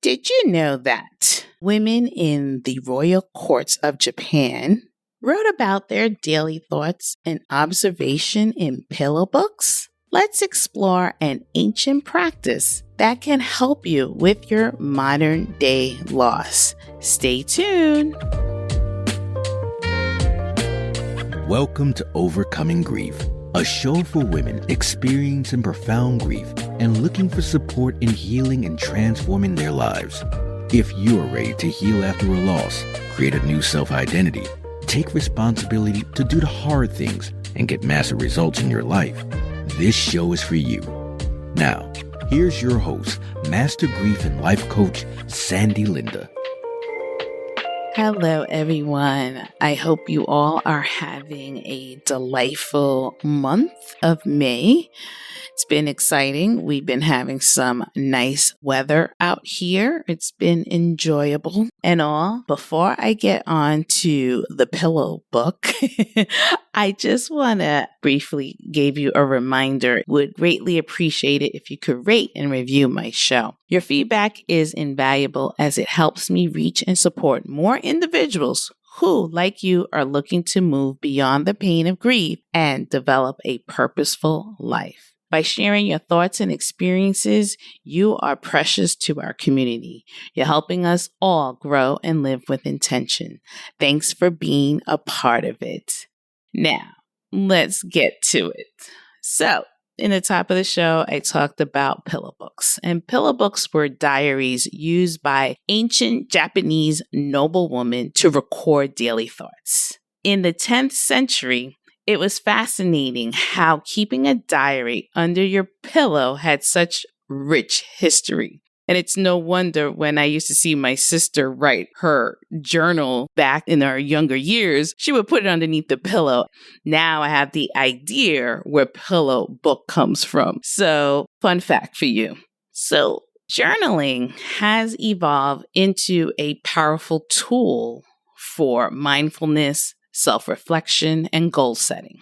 Did you know that women in the royal courts of Japan wrote about their daily thoughts and observation in pillow books? Let's explore an ancient practice that can help you with your modern day loss. Stay tuned. Welcome to Overcoming Grief, a show for women experiencing profound grief and looking for support in healing and transforming their lives. If you are ready to heal after a loss, create a new self-identity, take responsibility to do the hard things, and get massive results in your life, this show is for you. Now, here's your host, Master Grief and Life Coach, Sandy Linda. Hello, everyone. I hope you all are having a delightful month of May. It's been exciting. We've been having some nice weather out here. It's been enjoyable and all. Before I get on to the pillow book, I just want to briefly give you a reminder. Would greatly appreciate it if you could rate and review my show. Your feedback is invaluable as it helps me reach and support more individuals who, like you, are looking to move beyond the pain of grief and develop a purposeful life. By sharing your thoughts and experiences, you are precious to our community. You're helping us all grow and live with intention. Thanks for being a part of it. Now, let's get to it. So, in the top of the show, I talked about pillow books. And pillow books were diaries used by ancient Japanese noblewomen to record daily thoughts. In the 10th century, it was fascinating how keeping a diary under your pillow had such rich history. And it's no wonder when I used to see my sister write her journal back in our younger years, she would put it underneath the pillow. Now I have the idea where pillow book comes from. So, fun fact for you. So, journaling has evolved into a powerful tool for mindfulness, self-reflection, and goal setting.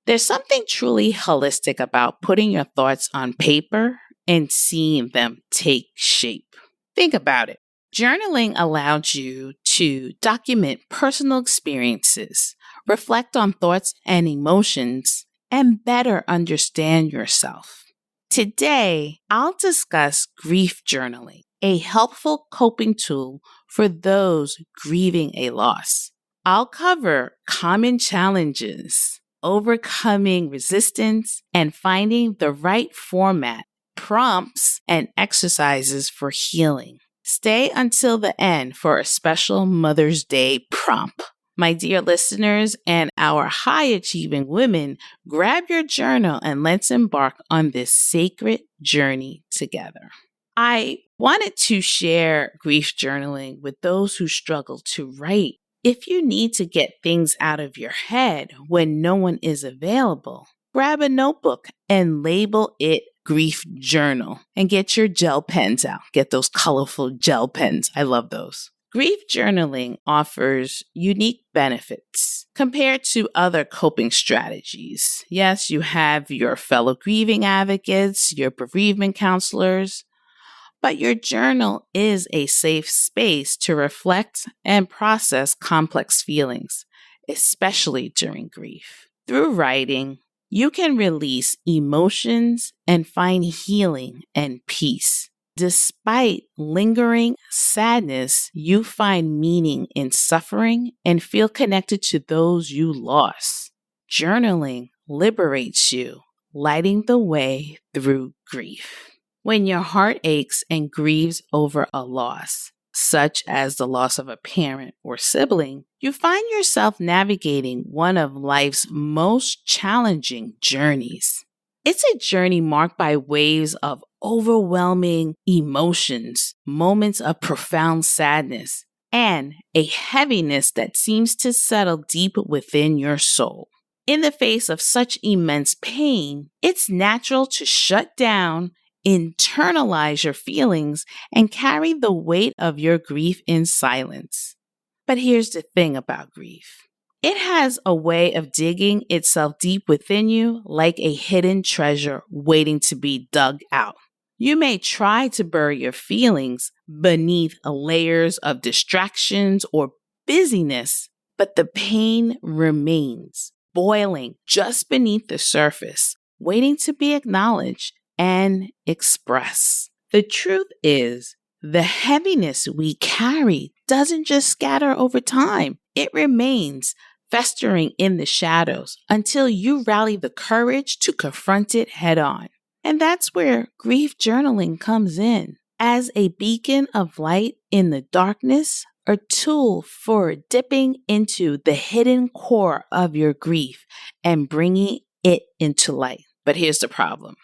There's something truly holistic about putting your thoughts on paper and seeing them take shape. Think about it. Journaling allows you to document personal experiences, reflect on thoughts and emotions, and better understand yourself. Today, I'll discuss grief journaling, a helpful coping tool for those grieving a loss. I'll cover common challenges, overcoming resistance, and finding the right format, prompts, and exercises for healing. Stay until the end for a special Mother's Day prompt. My dear listeners and our high-achieving women, grab your journal and let's embark on this sacred journey together. I wanted to share grief journaling with those who struggle to write. If you need to get things out of your head when no one is available, grab a notebook and label it Grief Journal and get your gel pens out. Get those colorful gel pens. I love those. Grief journaling offers unique benefits compared to other coping strategies. Yes, you have your fellow grieving advocates, your bereavement counselors, but your journal is a safe space to reflect and process complex feelings, especially during grief. Through writing, you can release emotions and find healing and peace. Despite lingering sadness, you find meaning in suffering and feel connected to those you lost. Journaling liberates you, lighting the way through grief. When your heart aches and grieves over a loss, such as the loss of a parent or sibling, you find yourself navigating one of life's most challenging journeys. It's a journey marked by waves of overwhelming emotions, moments of profound sadness, and a heaviness that seems to settle deep within your soul. In the face of such immense pain, it's natural to shut down, internalize your feelings, and carry the weight of your grief in silence. But here's the thing about grief. It has a way of digging itself deep within you like a hidden treasure waiting to be dug out. You may try to bury your feelings beneath layers of distractions or busyness, but the pain remains, boiling just beneath the surface, waiting to be acknowledged and expressed. The truth is, the heaviness we carry doesn't just scatter over time, it remains festering in the shadows until you rally the courage to confront it head on. And that's where grief journaling comes in as a beacon of light in the darkness, a tool for dipping into the hidden core of your grief and bringing it into light. But here's the problem.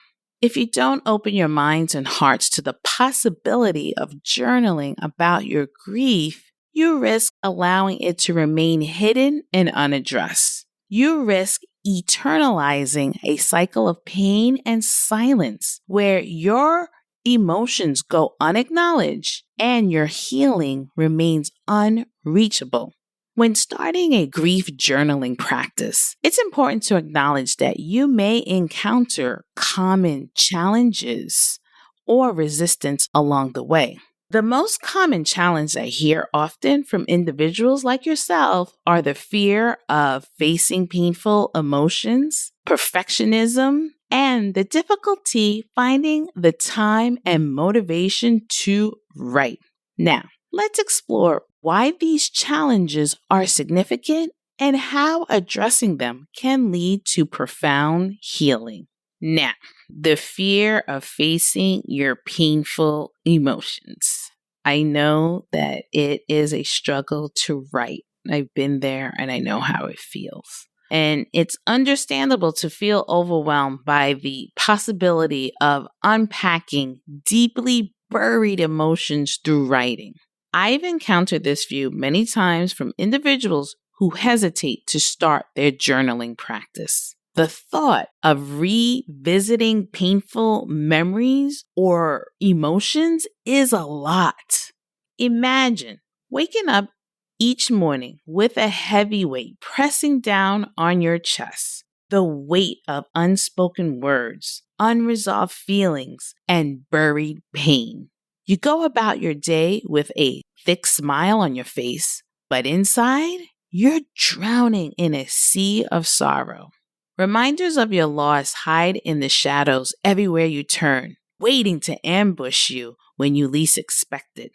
If you don't open your minds and hearts to the possibility of journaling about your grief, you risk allowing it to remain hidden and unaddressed. You risk eternalizing a cycle of pain and silence where your emotions go unacknowledged and your healing remains unreachable. When starting a grief journaling practice, it's important to acknowledge that you may encounter common challenges or resistance along the way. The most common challenge I hear often from individuals like yourself are the fear of facing painful emotions, perfectionism, and the difficulty finding the time and motivation to write. Now, let's explore why these challenges are significant and how addressing them can lead to profound healing. Now, the fear of facing your painful emotions. I know that it is a struggle to write. I've been there and I know how it feels. And it's understandable to feel overwhelmed by the possibility of unpacking deeply buried emotions through writing. I've encountered this view many times from individuals who hesitate to start their journaling practice. The thought of revisiting painful memories or emotions is a lot. Imagine waking up each morning with a heavy weight pressing down on your chest, the weight of unspoken words, unresolved feelings, and buried pain. You go about your day with a thick smile on your face, but inside, you're drowning in a sea of sorrow. Reminders of your loss hide in the shadows everywhere you turn, waiting to ambush you when you least expect it.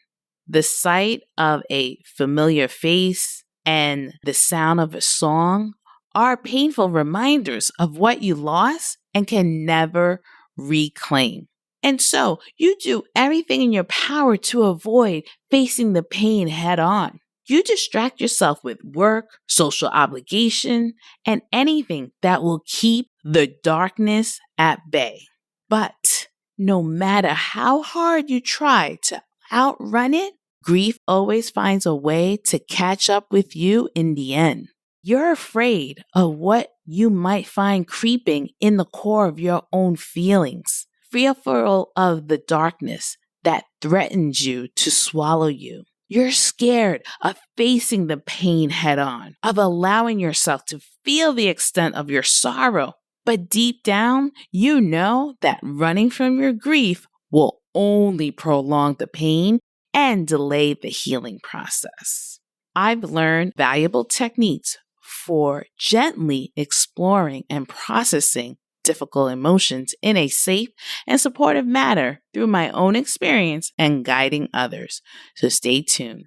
The sight of a familiar face and the sound of a song are painful reminders of what you lost and can never reclaim. And so you do everything in your power to avoid facing the pain head on. You distract yourself with work, social obligation, and anything that will keep the darkness at bay. But no matter how hard you try to outrun it, grief always finds a way to catch up with you in the end. You're afraid of what you might find creeping in the core of your own feelings, fearful of the darkness that threatens you to swallow you. You're scared of facing the pain head on, of allowing yourself to feel the extent of your sorrow. But deep down, you know that running from your grief will only prolong the pain and delay the healing process. I've learned valuable techniques for gently exploring and processing difficult emotions in a safe and supportive manner through my own experience and guiding others. So stay tuned.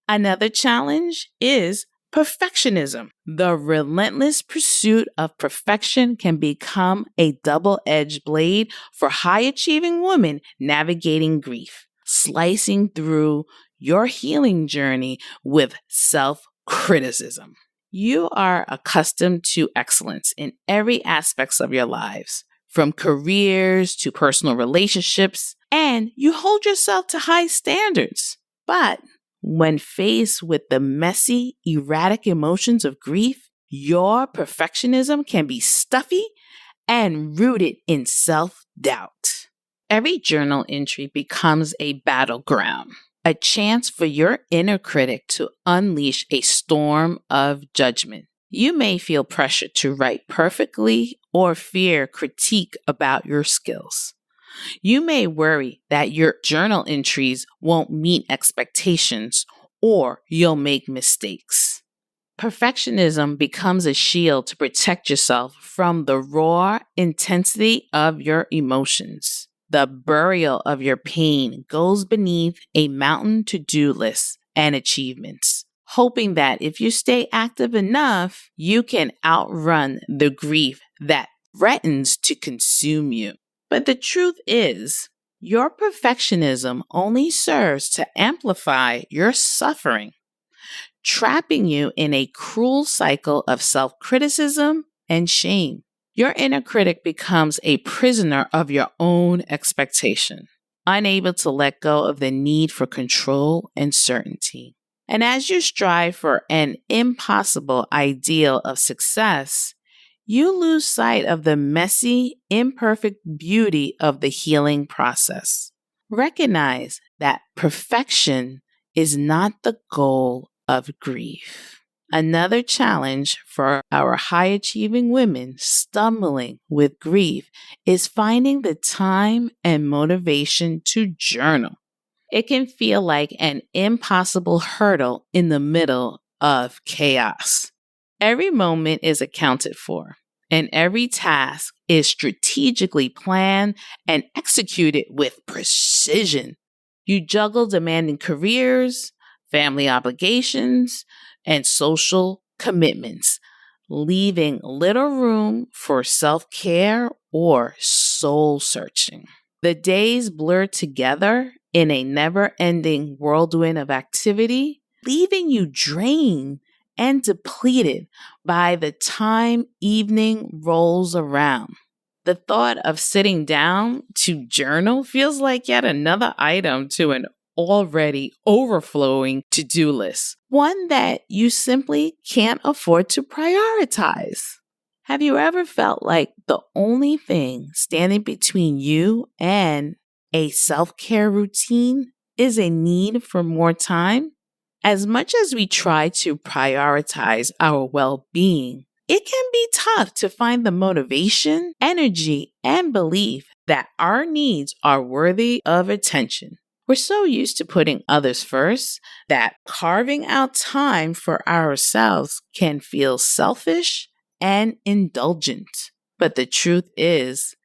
Another challenge is perfectionism. The relentless pursuit of perfection can become a double-edged blade for high-achieving women navigating grief, slicing through your healing journey with self-criticism. You are accustomed to excellence in every aspect of your lives, from careers to personal relationships, and you hold yourself to high standards. But when faced with the messy, erratic emotions of grief, your perfectionism can be stuffy and rooted in self-doubt. Every journal entry becomes a battleground, a chance for your inner critic to unleash a storm of judgment. You may feel pressure to write perfectly or fear critique about your skills. You may worry that your journal entries won't meet expectations or you'll make mistakes. Perfectionism becomes a shield to protect yourself from the raw intensity of your emotions. The burial of your pain goes beneath a mountain to-do list and achievements, hoping that if you stay active enough, you can outrun the grief that threatens to consume you. But the truth is, your perfectionism only serves to amplify your suffering, trapping you in a cruel cycle of self-criticism and shame. Your inner critic becomes a prisoner of your own expectation, unable to let go of the need for control and certainty. And as you strive for an impossible ideal of success, you lose sight of the messy, imperfect beauty of the healing process. Recognize that perfection is not the goal of grief. Another challenge for our high-achieving women stumbling with grief is finding the time and motivation to journal. It can feel like an impossible hurdle in the middle of chaos. Every moment is accounted for, and every task is strategically planned and executed with precision. You juggle demanding careers, family obligations, and social commitments, leaving little room for self-care or soul searching. The days blur together in a never-ending whirlwind of activity, leaving you drained and depleted by the time evening rolls around. The thought of sitting down to journal feels like yet another item to an already overflowing to-do list, one that you simply can't afford to prioritize. Have you ever felt like the only thing standing between you and a self-care routine is a need for more time? As much as we try to prioritize our well-being, it can be tough to find the motivation, energy, and belief that our needs are worthy of attention. We're so used to putting others first that carving out time for ourselves can feel selfish and indulgent. But the truth is,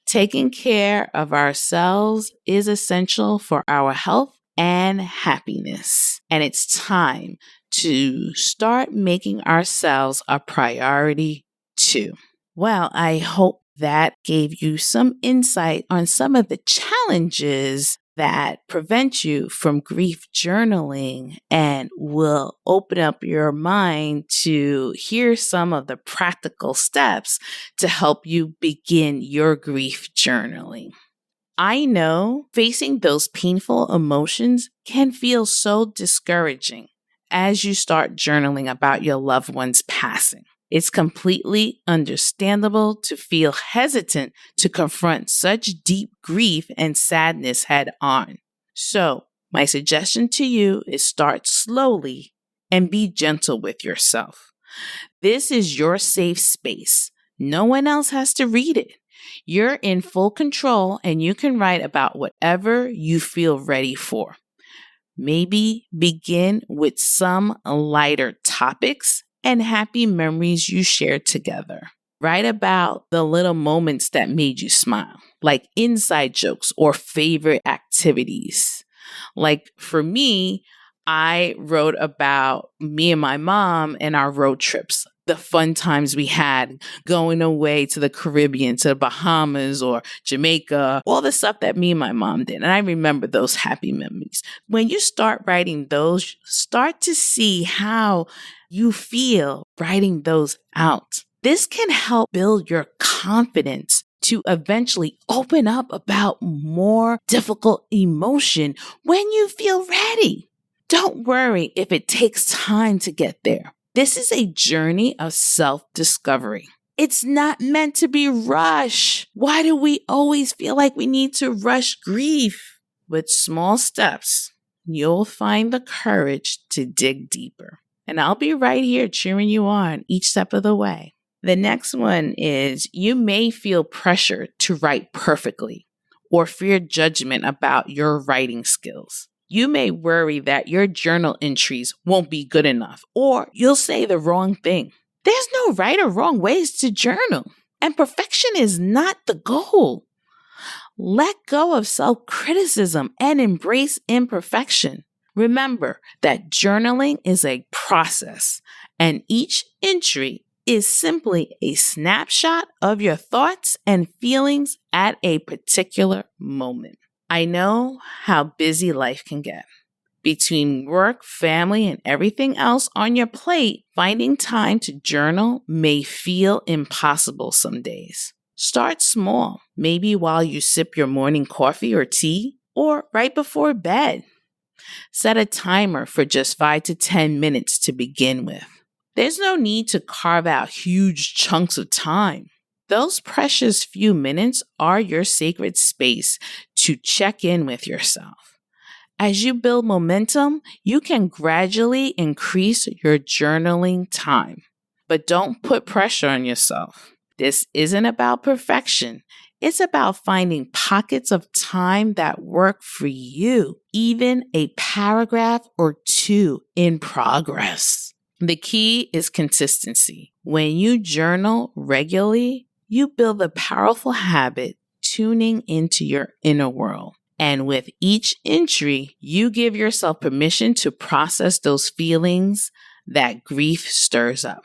taking care of ourselves is essential for our health and happiness. And it's time to start making ourselves a priority too. Well, I hope that gave you some insight on some of the challenges that prevent you from grief journaling and will open up your mind to hear some of the practical steps to help you begin your grief journaling. I know facing those painful emotions can feel so discouraging as you start journaling about your loved one's passing. It's completely understandable to feel hesitant to confront such deep grief and sadness head on. So, my suggestion to you is start slowly and be gentle with yourself. This is your safe space. No one else has to read it. You're in full control and you can write about whatever you feel ready for. Maybe begin with some lighter topics and happy memories you shared together. Write about the little moments that made you smile, like inside jokes or favorite activities. Like for me, I wrote about me and my mom and our road trips, the fun times we had going away to the Caribbean, to the Bahamas or Jamaica, all the stuff that me and my mom did. And I remember those happy memories. When you start writing those, start to see how you feel writing those out. This can help build your confidence to eventually open up about more difficult emotion when you feel ready. Don't worry if it takes time to get there. This is a journey of self-discovery. It's not meant to be rushed. Why do we always feel like we need to rush grief? With small steps, you'll find the courage to dig deeper. And I'll be right here cheering you on each step of the way. The next one is you may feel pressure to write perfectly, or fear judgment about your writing skills. You may worry that your journal entries won't be good enough, or you'll say the wrong thing. There's no right or wrong ways to journal, and perfection is not the goal. Let go of self-criticism and embrace imperfection. Remember that journaling is a process, and each entry is simply a snapshot of your thoughts and feelings at a particular moment. I know how busy life can get. Between work, family, and everything else on your plate, finding time to journal may feel impossible some days. Start small, maybe while you sip your morning coffee or tea, or right before bed. Set a timer for just 5 to 10 minutes to begin with. There's no need to carve out huge chunks of time. Those precious few minutes are your sacred space to check in with yourself. As you build momentum, you can gradually increase your journaling time. But don't put pressure on yourself. This isn't about perfection. It's about finding pockets of time that work for you, even a paragraph or two in progress. The key is consistency. When you journal regularly, you build a powerful habit tuning into your inner world. And with each entry, you give yourself permission to process those feelings that grief stirs up.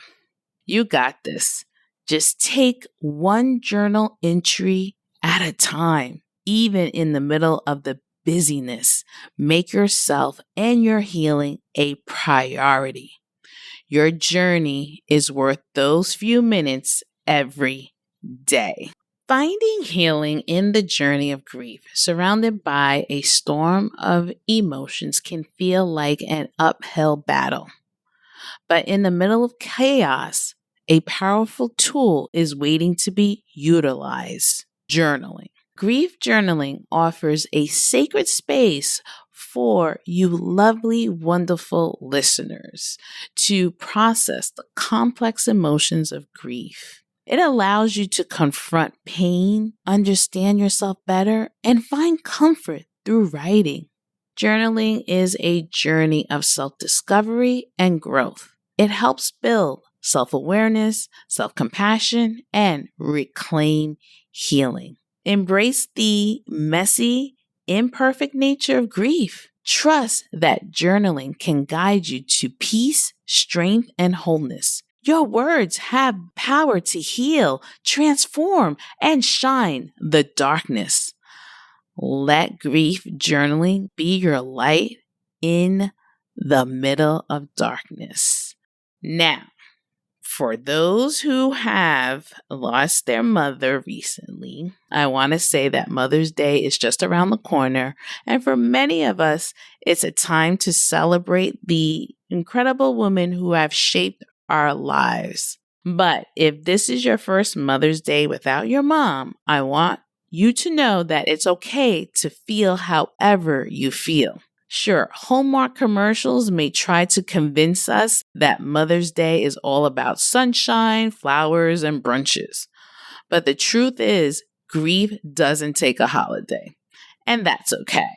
You got this. Just take one journal entry at a time, even in the middle of the busyness. Make yourself and your healing a priority. Your journey is worth those few minutes every day. Finding healing in the journey of grief, surrounded by a storm of emotions, can feel like an uphill battle. But in the middle of chaos, a powerful tool is waiting to be utilized: journaling. Grief journaling offers a sacred space for you lovely, wonderful listeners to process the complex emotions of grief. It allows you to confront pain, understand yourself better, and find comfort through writing. Journaling is a journey of self-discovery and growth. It helps build self-awareness, self-compassion, and reclaim healing. Embrace the messy, imperfect nature of grief. Trust that journaling can guide you to peace, strength, and wholeness. Your words have power to heal, transform, and shine the darkness. Let grief journaling be your light in the middle of darkness. Now, for those who have lost their mother recently, I want to say that Mother's Day is just around the corner. And for many of us, it's a time to celebrate the incredible women who have shaped our lives. But if this is your first Mother's Day without your mom, I want you to know that it's okay to feel however you feel. Sure, Hallmark commercials may try to convince us that Mother's Day is all about sunshine, flowers, and brunches. But the truth is, grief doesn't take a holiday, and that's okay.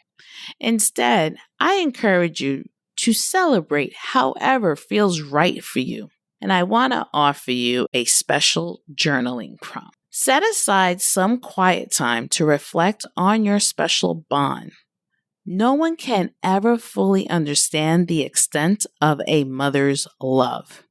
Instead, I encourage you to celebrate however feels right for you. And I want to offer you a special journaling prompt. Set aside some quiet time to reflect on your special bond. No one can ever fully understand the extent of a mother's love.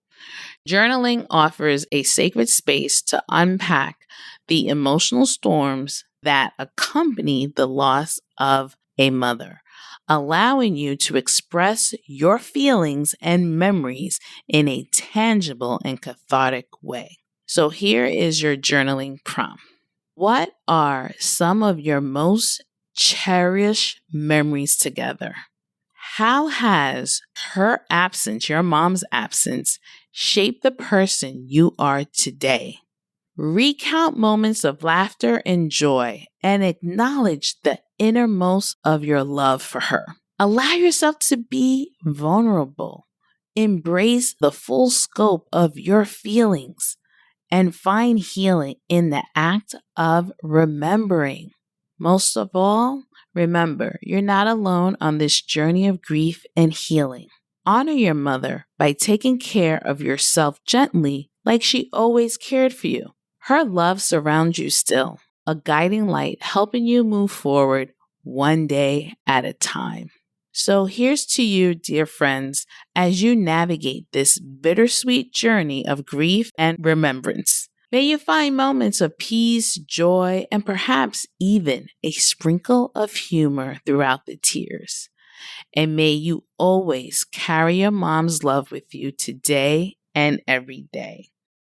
Journaling offers a sacred space to unpack the emotional storms that accompany the loss of a mother, allowing you to express your feelings and memories in a tangible and cathartic way. So here is your journaling prompt. What are some of your most cherished memories together? How has her absence, your mom's absence, shaped the person you are today? Recount moments of laughter and joy and acknowledge the innermost of your love for her. Allow yourself to be vulnerable. Embrace the full scope of your feelings and find healing in the act of remembering. Most of all, remember, you're not alone on this journey of grief and healing. Honor your mother by taking care of yourself gently, like she always cared for you. Her love surrounds you still, a guiding light helping you move forward one day at a time. So here's to you, dear friends, as you navigate this bittersweet journey of grief and remembrance. May you find moments of peace, joy, and perhaps even a sprinkle of humor throughout the tears. And may you always carry your mom's love with you today and every day.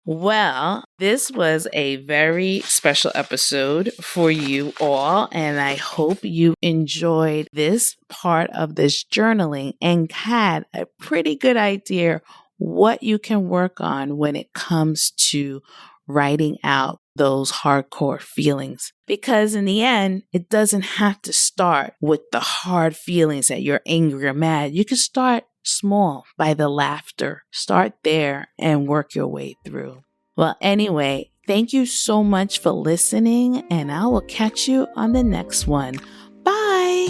Well, this was a very special episode for you all, and I hope you enjoyed this part of this journaling and had a pretty good idea what you can work on when it comes to writing out those hardcore feelings. Because in the end, it doesn't have to start with the hard feelings that you're angry or mad. You can start small by the laughter. Start there and work your way through. Well, anyway, thank you so much for listening, and I will catch you on the next one. Bye.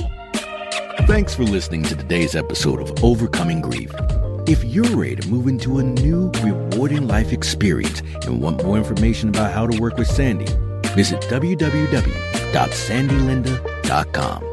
Thanks for listening to today's episode of Overcoming Grief. If you're ready to move into a new, rewarding life experience and want more information about how to work with Sandy, visit www.sandylinda.com.